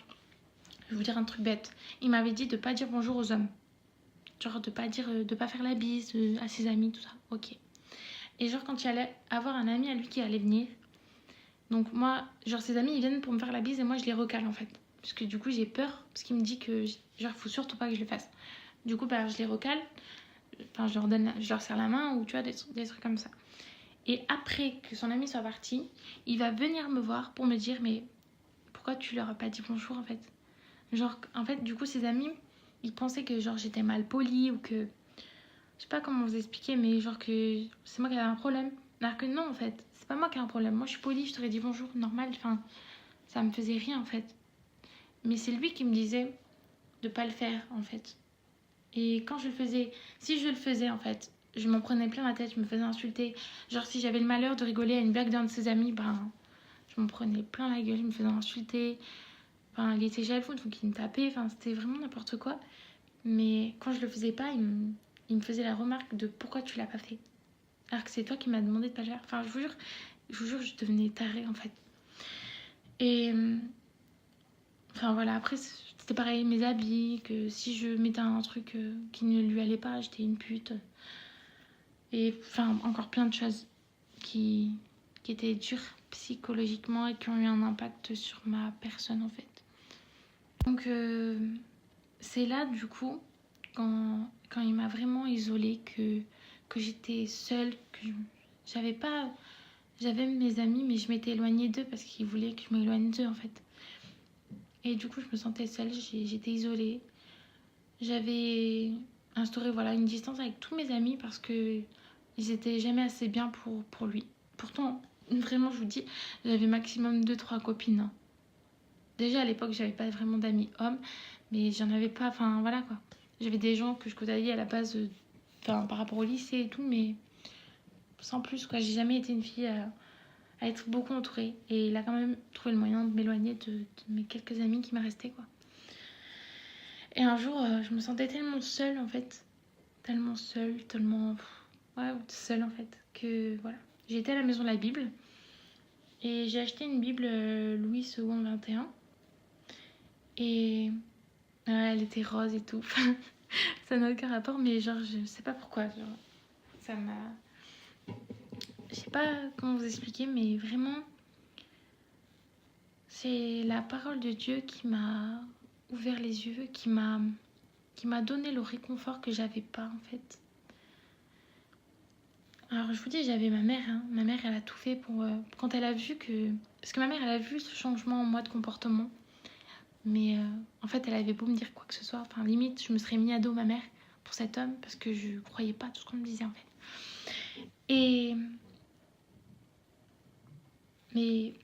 je vais vous dire un truc bête. Il m'avait dit de pas dire bonjour aux hommes. Genre, de pas dire... de pas faire la bise à ses amis, tout ça. Ok. Et genre, quand il allait avoir un ami à lui qui allait venir, donc moi, genre, ses amis, ils viennent pour me faire la bise et moi, je les recale, en fait. Parce que du coup, j'ai peur, parce qu'il me dit que, genre, faut surtout pas que je le fasse. Du coup, je les recale, enfin, je leur serre la main ou tu vois, des trucs comme ça. Et après que son ami soit parti, il va venir me voir pour me dire, mais pourquoi tu leur as pas dit bonjour, en fait? Genre, en fait, du coup, ses amis, ils pensaient que, genre, j'étais mal polie ou que... Je sais pas comment vous expliquer, mais genre que c'est moi qui avais un problème. Alors que non, en fait, c'est pas moi qui ai un problème. Moi, je suis polie, je t'aurais dit bonjour, normal, enfin, ça me faisait rien, en fait. Mais c'est lui qui me disait de pas le faire, en fait. Et quand je le faisais, si je le faisais, en fait, je m'en prenais plein la tête, je me faisais insulter. Genre, si j'avais le malheur de rigoler à une blague d'un de ses amis, je m'en prenais plein la gueule, je me faisais insulter. Enfin, il était jaloux, donc il me tapait. Enfin, c'était vraiment n'importe quoi. Mais quand je le faisais pas, il me faisait la remarque de pourquoi tu l'as pas fait. Alors que c'est toi qui m'as demandé de pas le faire. Enfin, je vous jure, je devenais tarée, en fait. Et... Enfin, voilà, après, c'était pareil, mes habits, que si je mettais un truc qui ne lui allait pas, j'étais une pute. Et enfin, encore plein de choses qui étaient dures psychologiquement et qui ont eu un impact sur ma personne, en fait. Donc, c'est là, du coup, quand il m'a vraiment isolée, que j'étais seule, que j'avais pas... J'avais mes amis, mais je m'étais éloignée d'eux parce qu'ils voulaient que je m'éloigne d'eux, en fait. Et du coup, je me sentais seule, j'étais isolée. J'avais instauré voilà, une distance avec tous mes amis parce que ils étaient jamais assez bien pour lui. Pourtant, vraiment, je vous dis, j'avais maximum 2-3 copines, hein. Déjà, à l'époque, j'avais pas vraiment d'amis hommes, mais j'en avais pas, enfin, voilà, quoi. J'avais des gens que je côtoyais à la base, enfin, par rapport au lycée et tout, mais sans plus, quoi. J'ai jamais été une fille à être beaucoup entourée. Et il a quand même trouvé le moyen de m'éloigner de mes quelques amis qui me restaient, quoi. Et un jour, je me sentais tellement seule, en fait. Tellement seule, tellement... Ouais, seule, en fait. Que, voilà. J'ai été à la maison de la Bible. Et j'ai acheté une Bible Louis II 21. Et elle était rose et tout. Ça n'a aucun rapport, mais genre, je sais pas pourquoi. Genre, ça m'a. Je sais pas comment vous expliquer, mais vraiment, c'est la parole de Dieu qui m'a ouvert les yeux, qui m'a donné le réconfort que j'avais pas en fait. Alors je vous dis, j'avais ma mère, hein. Ma mère elle a tout fait pour... quand elle a vu que... Parce que ma mère elle a vu ce changement en moi de comportement. Mais en fait elle avait beau me dire quoi que ce soit. Enfin limite je me serais mis à dos ma mère pour cet homme parce que je croyais pas tout ce qu'on me disait en fait. Et... Mais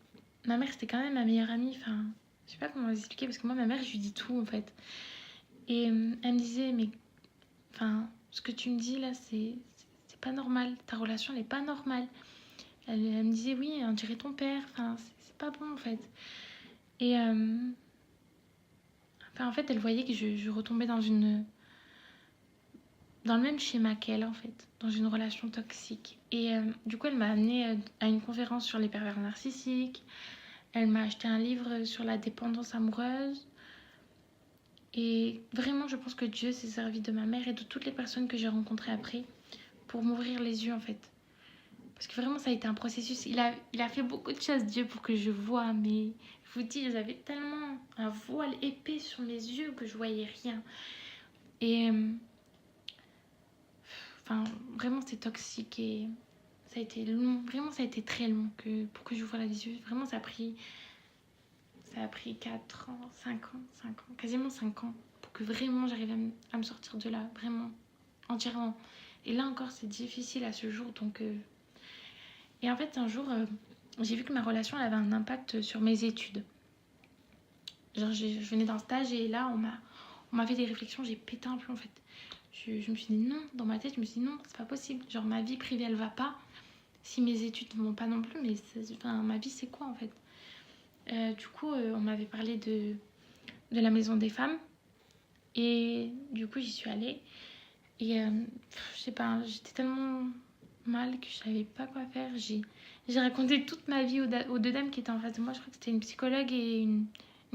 ma mère c'était quand même ma meilleure amie. Enfin je sais pas comment vous expliquer parce que moi ma mère je lui dis tout en fait. Et elle me disait mais... Enfin ce que tu me dis là c'est pas normal. Ta relation elle est pas normale. Elle me disait oui, on dirait ton père, enfin c'est pas bon en fait. Et enfin, en fait, elle voyait que je retombais dans le même schéma qu'elle en fait, dans une relation toxique. Et du coup, elle m'a amenée à une conférence sur les pervers narcissiques. Elle m'a acheté un livre sur la dépendance amoureuse. Et vraiment, je pense que Dieu s'est servi de ma mère et de toutes les personnes que j'ai rencontrées après pour m'ouvrir les yeux en fait. Parce que vraiment, ça a été un processus. Il a fait beaucoup de choses, Dieu, pour que je vois. Mais je vous dis, j'avais tellement un voile épais sur mes yeux que je voyais rien. Et enfin, vraiment, c'était toxique. Et ça a été long. Vraiment, ça a été très long pour que je voie les yeux. Vraiment, ça a pris 4 ans, 5 ans, quasiment 5 ans. Pour que vraiment j'arrive à me sortir de là. Vraiment, entièrement. Et là encore, c'est difficile à ce jour. Donc... Et en fait, un jour, j'ai vu que ma relation elle avait un impact sur mes études. Genre, je venais d'un stage et là, on m'a fait des réflexions, j'ai pété un plomb en fait. Je me suis dit non, dans ma tête, je me suis dit non, c'est pas possible. Genre, ma vie privée, elle va pas. Si mes études vont pas non plus, mais enfin, ma vie, c'est quoi en fait? Du coup, on m'avait parlé de la maison des femmes. Et du coup, j'y suis allée. Et je sais pas, j'étais tellement mal que je savais pas quoi faire. J'ai raconté toute ma vie aux deux dames qui étaient en face de moi. Je crois que c'était une psychologue et une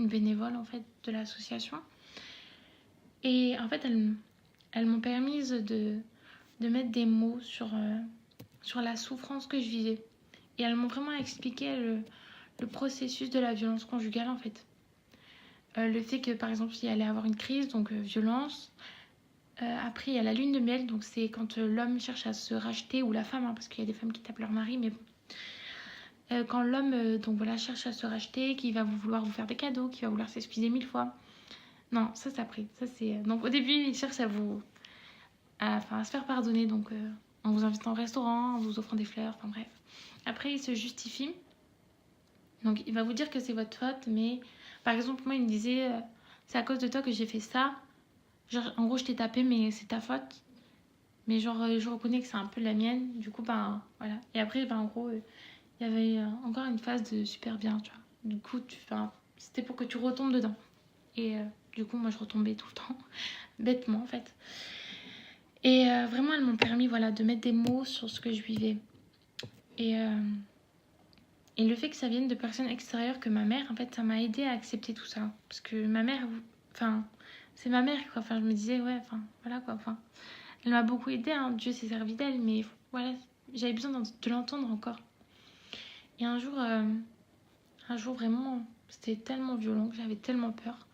bénévole en fait de l'association. Et en fait, elles m'ont permise de mettre des mots sur la souffrance que je vivais. Et elles m'ont vraiment expliqué le processus de la violence conjugale en fait. Le fait que par exemple, il allait avoir une crise, donc violence. Après, il y a la lune de miel, donc c'est quand l'homme cherche à se racheter, ou la femme, hein, parce qu'il y a des femmes qui tapent leur mari, mais bon. Quand l'homme donc voilà, cherche à se racheter, qu'il va vouloir vous faire des cadeaux, qu'il va vouloir s'excuser 1000 fois. Non, ça c'est après. Ça, c'est... Donc au début, il cherche à se faire pardonner, donc en vous invitant au restaurant, en vous offrant des fleurs, enfin bref. Après, il se justifie. Donc il va vous dire que c'est votre faute, mais par exemple, moi, il me disait c'est à cause de toi que j'ai fait ça. Genre, en gros, je t'ai tapé, mais c'est ta faute. Mais genre, je reconnais que c'est un peu la mienne. Du coup, ben voilà. Et après, ben en gros, il y avait encore une phase de super bien, tu vois. Du coup, c'était pour que tu retombes dedans. Et du coup, moi, je retombais tout le temps, bêtement en fait. Et vraiment, elles m'ont permis voilà, de mettre des mots sur ce que je vivais. Et, et le fait que ça vienne de personnes extérieures que ma mère, en fait, ça m'a aidé à accepter tout ça. Parce que ma mère, enfin, c'est ma mère, quoi. Enfin, je me disais, ouais, enfin, voilà, quoi. Enfin, elle m'a beaucoup aidée, hein. Dieu s'est servi d'elle, mais voilà, j'avais besoin de l'entendre encore. Et un jour vraiment, c'était tellement violent que j'avais tellement peur.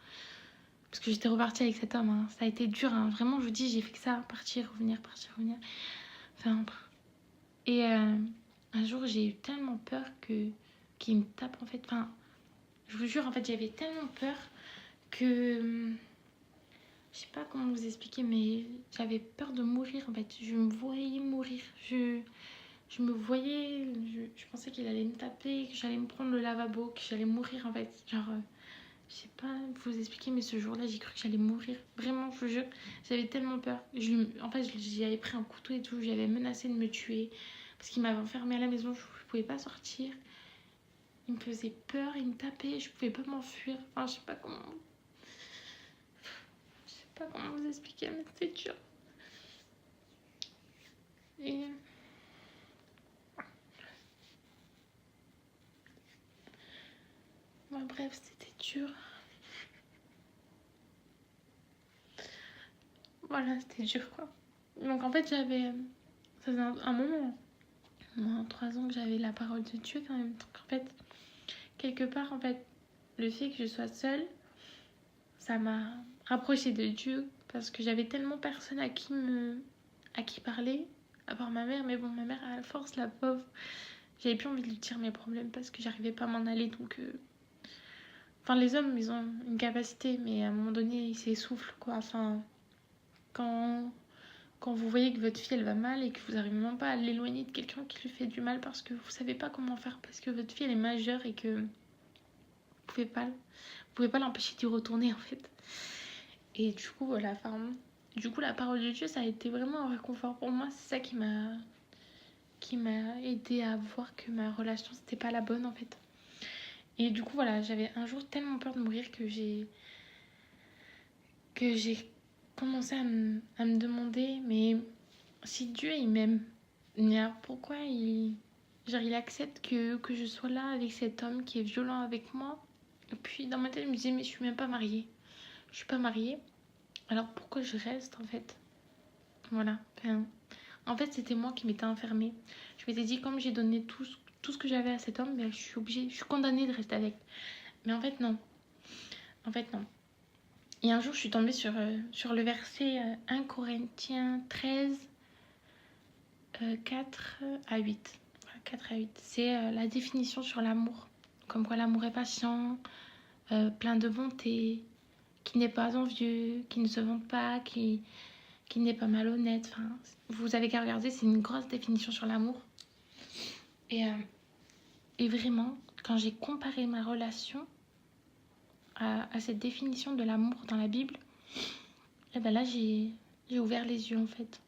Parce que j'étais repartie avec cet homme, hein. Ça a été dur, hein. Vraiment, je vous dis, j'ai fait que ça, partir, revenir, partir, revenir. Enfin, et un jour, j'ai eu tellement peur qu'il me tape, en fait. Enfin, je vous jure, en fait, j'avais tellement peur que... Je sais pas comment vous expliquer, mais j'avais peur de mourir, en fait. Je me voyais mourir. Je me voyais... Je pensais qu'il allait me taper, que j'allais me prendre le lavabo, que j'allais mourir, en fait. Genre... je sais pas vous expliquer, mais ce jour-là, j'ai cru que j'allais mourir. Vraiment, je vous jure, j'avais tellement peur. En fait, j'y avais pris un couteau et tout, j'avais menacé de me tuer. Parce qu'il m'avait enfermée à la maison, je pouvais pas sortir. Il me faisait peur, il me tapait, je pouvais pas m'enfuir. Enfin, je sais pas comment... Je sais pas comment vous expliquer, mais c'était dur. Et... Bon, bref, c'était dur. voilà, c'était dur quoi. Donc en fait, j'avais. Ça faisait un moment, moi, 3 ans que j'avais la parole de Dieu quand même. Donc en fait, quelque part, en fait, le fait que je sois seule, ça m'a rapprochée de Dieu parce que j'avais tellement personne à qui parler, à part ma mère. Mais bon, ma mère, à la force, la pauvre, j'avais plus envie de lui dire mes problèmes parce que j'arrivais pas à m'en aller. Donc, enfin, les hommes, ils ont une capacité, mais à un moment donné, ils s'essoufflent, quoi. Enfin, quand, quand vous voyez que votre fille, elle va mal et que vous n'arrivez même pas à l'éloigner de quelqu'un qui lui fait du mal parce que vous savez pas comment faire, parce que votre fille, elle est majeure et que vous pouvez pas l'empêcher d'y retourner, en fait. Et du coup, voilà, enfin, du coup, la parole de Dieu, ça a été vraiment un réconfort pour moi. C'est ça qui m'a aidé à voir que ma relation, c'était pas la bonne, en fait. Et du coup, voilà, j'avais un jour tellement peur de mourir que j'ai commencé à me demander, mais si Dieu, il m'aime, mais alors pourquoi genre, il accepte que je sois là avec cet homme qui est violent avec moi? Et puis, dans ma tête, je me disais, mais je suis même pas mariée. Je suis pas mariée, alors pourquoi je reste, en fait? Voilà. Enfin, en fait, c'était moi qui m'étais enfermée. Je m'étais dit, comme j'ai donné tout ce que j'avais à cet homme, ben, je suis obligée, je suis condamnée de rester avec. Mais en fait, non. En fait, non. Et un jour, je suis tombée sur le verset 1 Corinthiens 13, 4 à 8. Voilà, 4 à 8. C'est la définition sur l'amour. Comme quoi l'amour est patient, plein de bonté, qui n'est pas envieux, qui ne se vante pas, qui n'est pas malhonnête. Enfin, vous avez qu'à regarder, c'est une grosse définition sur l'amour. Et, euh, et vraiment, quand j'ai comparé ma relation à cette définition de l'amour dans la Bible, et ben là, j'ai ouvert les yeux en fait.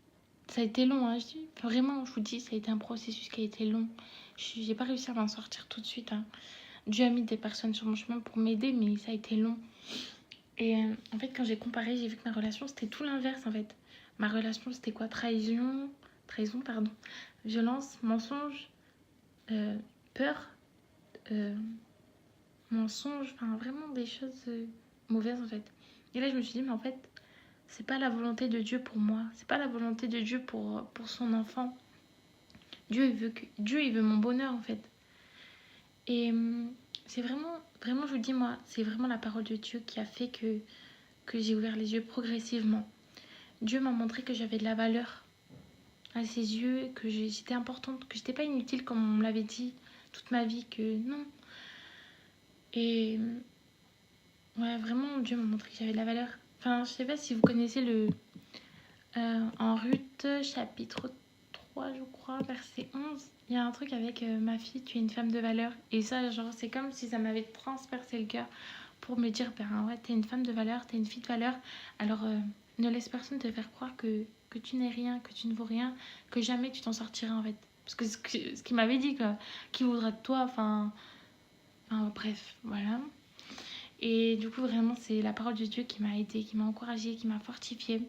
Ça a été long, hein, vraiment, je vous dis, ça a été un processus qui a été long. J'ai pas réussi à m'en sortir tout de suite. Hein. Dieu a mis des personnes sur mon chemin pour m'aider, mais ça a été long. Et en fait, quand j'ai comparé, j'ai vu que ma relation, c'était tout l'inverse en fait. Ma relation, c'était quoi? Trahison, pardon. Violence, mensonge, peur, euh, mensonge, enfin vraiment des choses mauvaises en fait. Et là, je me suis dit, mais en fait, c'est pas la volonté de Dieu pour moi. C'est pas la volonté de Dieu pour son enfant. Dieu, il veut mon bonheur en fait. Et c'est vraiment, je vous dis, moi, c'est vraiment la parole de Dieu qui a fait que j'ai ouvert les yeux progressivement. Dieu m'a montré que j'avais de la valeur à ses yeux, que j'étais importante, que j'étais pas inutile comme on me l'avait dit toute ma vie, que non. Et ouais, vraiment, Dieu m'a montré que j'avais de la valeur. Enfin, je sais pas si vous connaissez en Ruth, chapitre 3, je crois, verset 11, il y a un truc avec ma fille, tu es une femme de valeur. Et ça, genre, c'est comme si ça m'avait transpercé le cœur pour me dire, ben ouais, t'es une femme de valeur, t'es une fille de valeur. Alors, ne laisse personne te faire croire que tu n'es rien, que tu ne vaux rien, que jamais tu t'en sortiras en fait. Parce que ce qu'il m'avait dit, quoi, qui voudra de toi, enfin, bref, voilà. Et du coup, vraiment, c'est la parole de Dieu qui m'a aidée, qui m'a encouragée, qui m'a fortifiée.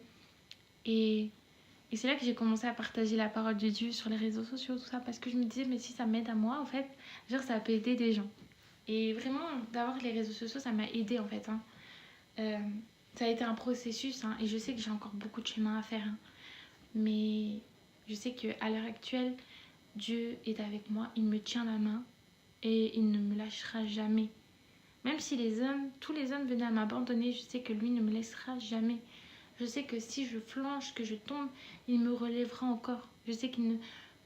Et Et c'est là que j'ai commencé à partager la parole de Dieu sur les réseaux sociaux, tout ça, parce que je me disais, mais si ça m'aide à moi, en fait, genre, ça peut aider des gens. Et vraiment, d'avoir les réseaux sociaux, ça m'a aidé, en fait. Hein. Euh, ça a été un processus, hein, et je sais que j'ai encore beaucoup de chemin à faire. Hein. Mais je sais qu'à l'heure actuelle, Dieu est avec moi, il me tient la main, et il ne me lâchera jamais. Même si tous les hommes venaient à m'abandonner, je sais que lui ne me laissera jamais. Je sais que si je flanche, que je tombe, il me relèvera encore. Je sais qu'il ne...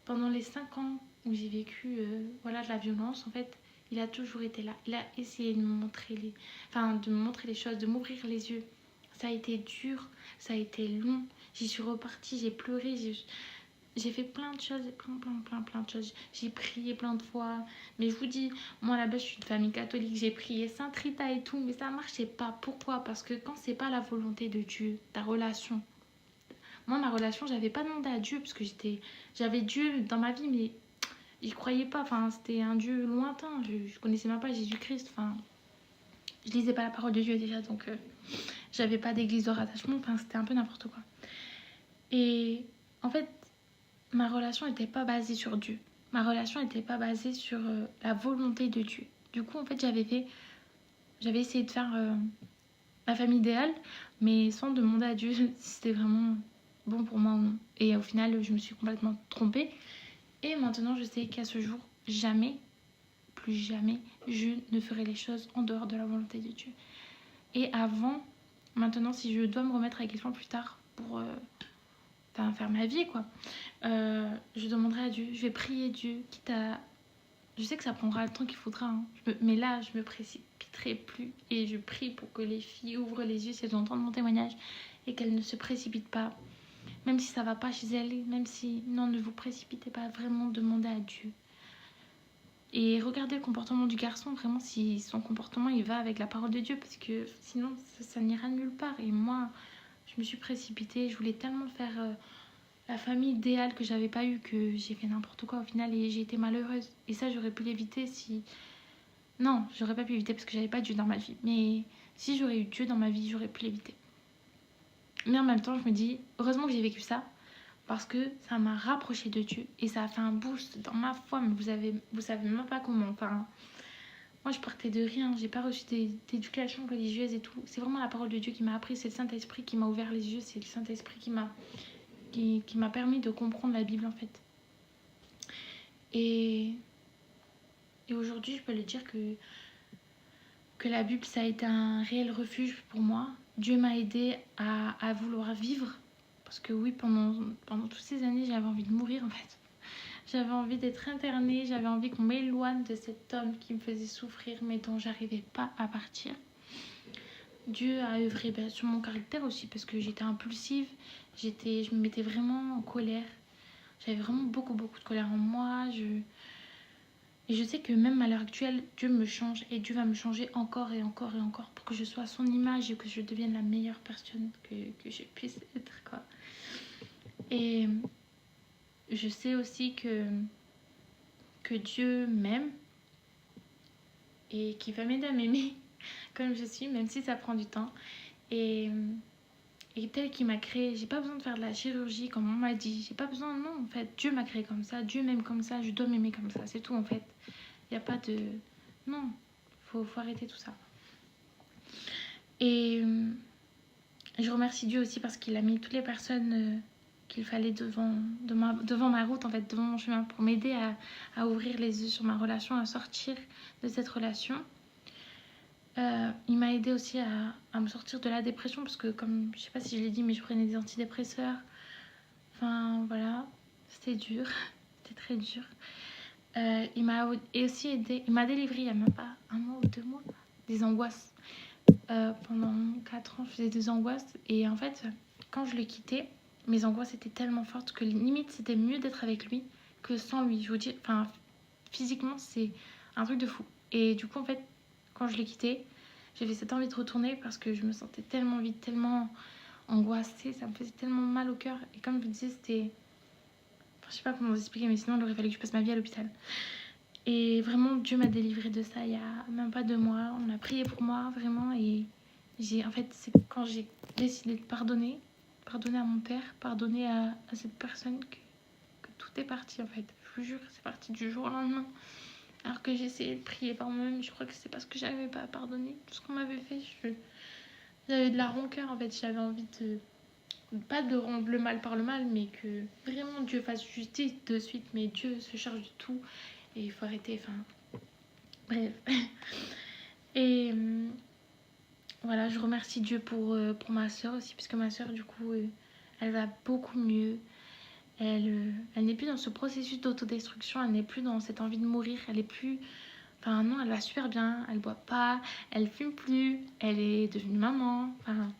Pendant les 5 ans où j'ai vécu voilà, de la violence, en fait, il a toujours été là. Il a essayé de me montrer de me montrer les choses, de m'ouvrir les yeux. Ça a été dur, ça a été long. J'y suis repartie, j'ai pleuré, j'ai fait plein de choses, plein de choses. J'ai prié plein de fois. Mais je vous dis, moi là-bas, je suis de famille catholique. J'ai prié Sainte Rita et tout. Mais ça marchait pas. Pourquoi? Parce que quand c'est pas la volonté de Dieu, ta relation. Moi, ma relation, j'avais pas demandé à Dieu. Parce que j'avais Dieu dans ma vie, mais j'y croyais pas. Enfin, c'était un Dieu lointain. Je connaissais même pas Jésus-Christ. Enfin, je lisais pas la parole de Dieu déjà. Donc, j'avais pas d'église de rattachement. Enfin, c'était un peu n'importe quoi. Et en fait, ma relation n'était pas basée sur Dieu. Ma relation n'était pas basée sur la volonté de Dieu. Du coup, en fait, j'avais essayé de faire la famille idéale, mais sans demander à Dieu si c'était vraiment bon pour moi ou non. Et au final, je me suis complètement trompée. Et maintenant, je sais qu'à ce jour, jamais, plus jamais, je ne ferai les choses en dehors de la volonté de Dieu. Et avant, maintenant, si je dois me remettre à quelqu'un plus tard pour faire ma vie, quoi, je demanderai à Dieu, je vais prier Dieu, quitte à... Je sais que ça prendra le temps qu'il faudra, hein. Mais là, je me précipiterai plus. Et je prie pour que les filles ouvrent les yeux si elles entendent mon témoignage et qu'elles ne se précipitent pas. Même si ça va pas chez elles, même si... Non, ne vous précipitez pas, vraiment demandez à Dieu. Et regardez le comportement du garçon, vraiment, si son comportement il va avec la parole de Dieu, parce que sinon ça n'ira nulle part. Et moi, je me suis précipitée, je voulais tellement faire la famille idéale que j'avais pas eue, que j'ai fait n'importe quoi au final et j'ai été malheureuse. Et ça, j'aurais pu l'éviter si... Non, j'aurais pas pu l'éviter parce que j'avais pas Dieu dans ma vie. Mais si j'aurais eu Dieu dans ma vie, j'aurais pu l'éviter. Mais en même temps, je me dis, heureusement que j'ai vécu ça, parce que ça m'a rapproché de Dieu et ça a fait un boost dans ma foi, mais vous savez même pas comment. Enfin, moi je partais de rien, j'ai pas reçu d'éducation religieuse et tout. C'est vraiment la parole de Dieu qui m'a appris, c'est le Saint-Esprit qui m'a ouvert les yeux, c'est le Saint-Esprit qui m'a permis de comprendre la Bible en fait. Et aujourd'hui, je peux le dire que la Bible, ça a été un réel refuge pour moi. Dieu m'a aidé à vouloir vivre. Parce que oui, pendant toutes ces années, j'avais envie de mourir en fait. J'avais envie d'être internée, j'avais envie qu'on m'éloigne de cet homme qui me faisait souffrir, mais dont j'arrivais pas à partir. Dieu a œuvré sur mon caractère aussi, parce que j'étais impulsive, je me mettais vraiment en colère. J'avais vraiment beaucoup de colère en moi. Et je sais que même à l'heure actuelle, Dieu me change et Dieu va me changer encore et encore et encore pour que je sois à son image et que je devienne la meilleure personne que je puisse être, quoi. Et je sais aussi que Dieu m'aime et qu'il va m'aider à m'aimer comme je suis, même si ça prend du temps. Et, et tel qu'il m'a créé, j'ai pas besoin de faire de la chirurgie comme on m'a dit. J'ai pas besoin, non, en fait. Dieu m'a créé comme ça, Dieu m'aime comme ça, je dois m'aimer comme ça, c'est tout en fait. Il n'y a pas de... Non, faut arrêter tout ça. Et je remercie Dieu aussi parce qu'il a mis toutes les personnes qu'il fallait devant ma route, en fait, devant mon chemin, pour m'aider à ouvrir les yeux sur ma relation, à sortir de cette relation. Il m'a aidé aussi à me sortir de la dépression parce que, comme je sais pas si je l'ai dit, mais je prenais des antidépresseurs. Enfin, voilà, c'était dur, c'était très dur. Il m'a aussi aidé, il m'a délivré il y a même pas 1 mois ou 2 mois des angoisses. Pendant 4 ans, je faisais des angoisses et en fait, quand je le quittais, mes angoisses étaient tellement fortes que limite c'était mieux d'être avec lui que sans lui. Je vous dis, enfin, physiquement, c'est un truc de fou. Et du coup, en fait, quand je l'ai quitté, j'avais cette envie de retourner parce que je me sentais tellement vide, tellement angoissée, ça me faisait tellement mal au cœur. Et comme je vous disais, c'était... Enfin, je sais pas comment vous expliquer, mais sinon, il aurait fallu que je passe ma vie à l'hôpital. Et vraiment, Dieu m'a délivrée de ça il y a même pas 2 mois. On a prié pour moi, vraiment. Et en fait, c'est quand j'ai décidé de pardonner à mon père, pardonner à cette personne que tout est parti, en fait. Je vous jure, c'est parti du jour au lendemain. Alors que j'ai essayé de prier par moi-même, je crois que c'est parce que j'arrivais pas à pardonner tout ce qu'on m'avait fait. J'avais de la rancœur, en fait. J'avais envie de... Pas de rendre le mal par le mal, mais que vraiment Dieu fasse justice de suite. Mais Dieu se charge de tout. Et il faut arrêter, enfin... Bref. Et voilà, je remercie Dieu pour ma soeur aussi, puisque ma soeur, du coup, elle va beaucoup mieux. Elle n'est plus dans ce processus d'autodestruction, elle n'est plus dans cette envie de mourir, elle est plus... Enfin non, elle va super bien, elle boit pas, elle fume plus, elle est devenue maman, enfin...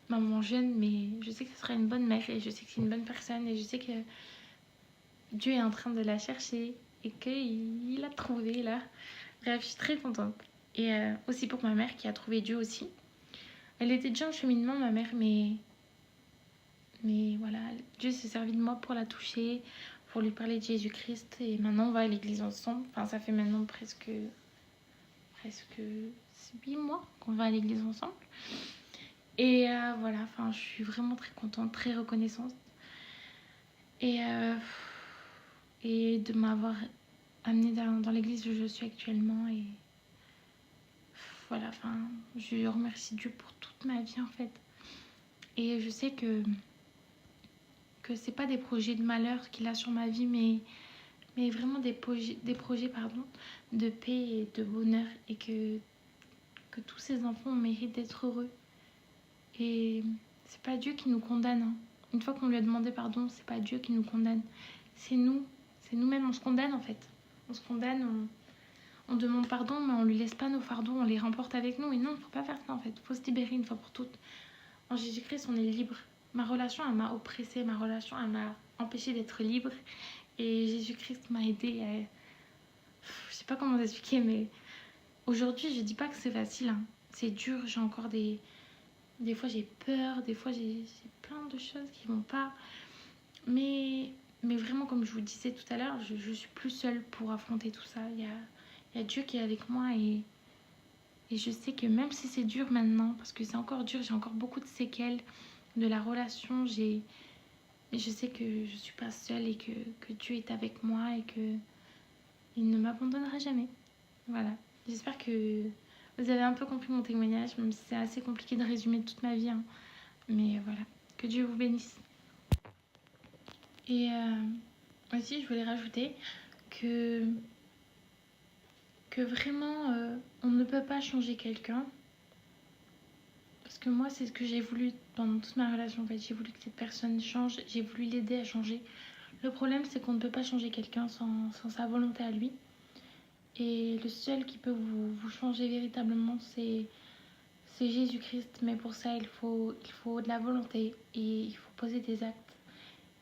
Maman jeune, mais je sais que ce sera une bonne mère et je sais que c'est une bonne personne et je sais que Dieu est en train de la chercher et qu'il l'a trouvée là. Bref, je suis très contente. Et aussi pour ma mère qui a trouvé Dieu aussi. Elle était déjà en cheminement, ma mère, mais voilà, Dieu s'est servi de moi pour la toucher, pour lui parler de Jésus-Christ. Et maintenant, on va à l'église ensemble. Enfin, ça fait maintenant presque 8 mois qu'on va à l'église ensemble. Et voilà, enfin, je suis vraiment très contente, très reconnaissante. Et de m'avoir amenée dans l'église où je suis actuellement. Et voilà, enfin, je remercie Dieu pour toute ma vie en fait. Et je sais que c'est pas des projets de malheur qu'il a sur ma vie, mais vraiment des projets pardon, de paix et de bonheur, et que tous ces enfants méritent d'être heureux. Et c'est pas Dieu qui nous condamne, hein. Une fois qu'on lui a demandé pardon, c'est pas Dieu qui nous condamne. C'est nous. C'est nous-mêmes, on se condamne en fait. On se condamne, on demande pardon, mais on lui laisse pas nos fardeaux, on les remporte avec nous. Et non, faut pas faire ça en fait. Faut se libérer une fois pour toutes. En Jésus-Christ, on est libre. Ma relation, elle m'a oppressée. Ma relation, elle m'a empêché d'être libre. Et Jésus-Christ m'a aidée à... Je sais pas comment t'expliquer, mais aujourd'hui, je dis pas que c'est facile, hein. C'est dur, j'ai encore des fois j'ai peur, des fois j'ai plein de choses qui vont pas. Mais vraiment, comme je vous disais tout à l'heure, je suis plus seule pour affronter tout ça. Il y a Dieu qui est avec moi, et je sais que même si c'est dur maintenant, parce que c'est encore dur, j'ai encore beaucoup de séquelles de la relation, mais je sais que je suis pas seule, et que Dieu est avec moi, et que il ne m'abandonnera jamais. Voilà. J'espère que vous avez un peu compris mon témoignage, même si c'est assez compliqué de résumer toute ma vie, hein. Mais voilà. Que Dieu vous bénisse. Et aussi, je voulais rajouter que, que vraiment, on ne peut pas changer quelqu'un. Parce que moi, c'est ce que j'ai voulu pendant toute ma relation. En fait, j'ai voulu que cette personne change, j'ai voulu l'aider à changer. Le problème, c'est qu'on ne peut pas changer quelqu'un sans sa volonté à lui. Et le seul qui peut vous changer véritablement, c'est Jésus-Christ. Mais pour ça, il faut de la volonté, et il faut poser des actes.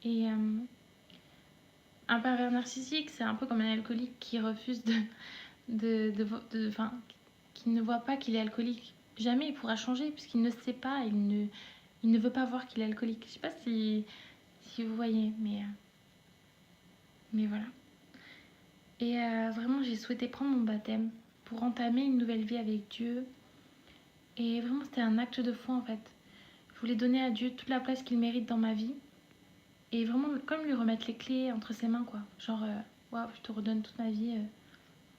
Et un pervers narcissique, c'est un peu comme un alcoolique qui refuse enfin, qui ne voit pas qu'il est alcoolique. Jamais il pourra changer puisqu'il ne sait pas, il ne veut pas voir qu'il est alcoolique. Je sais pas si vous voyez, mais voilà. Et vraiment, j'ai souhaité prendre mon baptême pour entamer une nouvelle vie avec Dieu. Et vraiment, c'était un acte de foi en fait. Je voulais donner à Dieu toute la place qu'il mérite dans ma vie. Et vraiment, comme lui remettre les clés entre ses mains, quoi. Genre, waouh, je te redonne toute ma vie,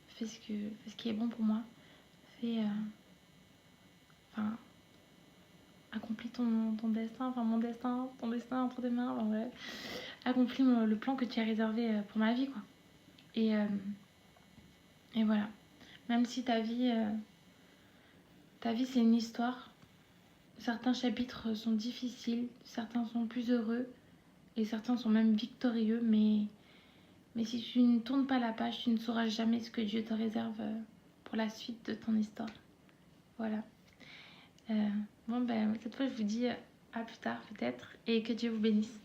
fais ce qui est bon pour moi. Fais, enfin, accomplis ton destin, enfin mon destin, ton destin entre tes mains, enfin, ouais. Accomplis le plan que tu as réservé pour ma vie, quoi. Et, euh, et voilà. Même si ta vie c'est une histoire, certains chapitres sont difficiles, certains sont plus heureux, et certains sont même victorieux, mais si tu ne tournes pas la page, tu ne sauras jamais ce que Dieu te réserve pour la suite de ton histoire. Voilà. Bon, ben, cette fois, je vous dis à plus tard, peut-être, et que Dieu vous bénisse.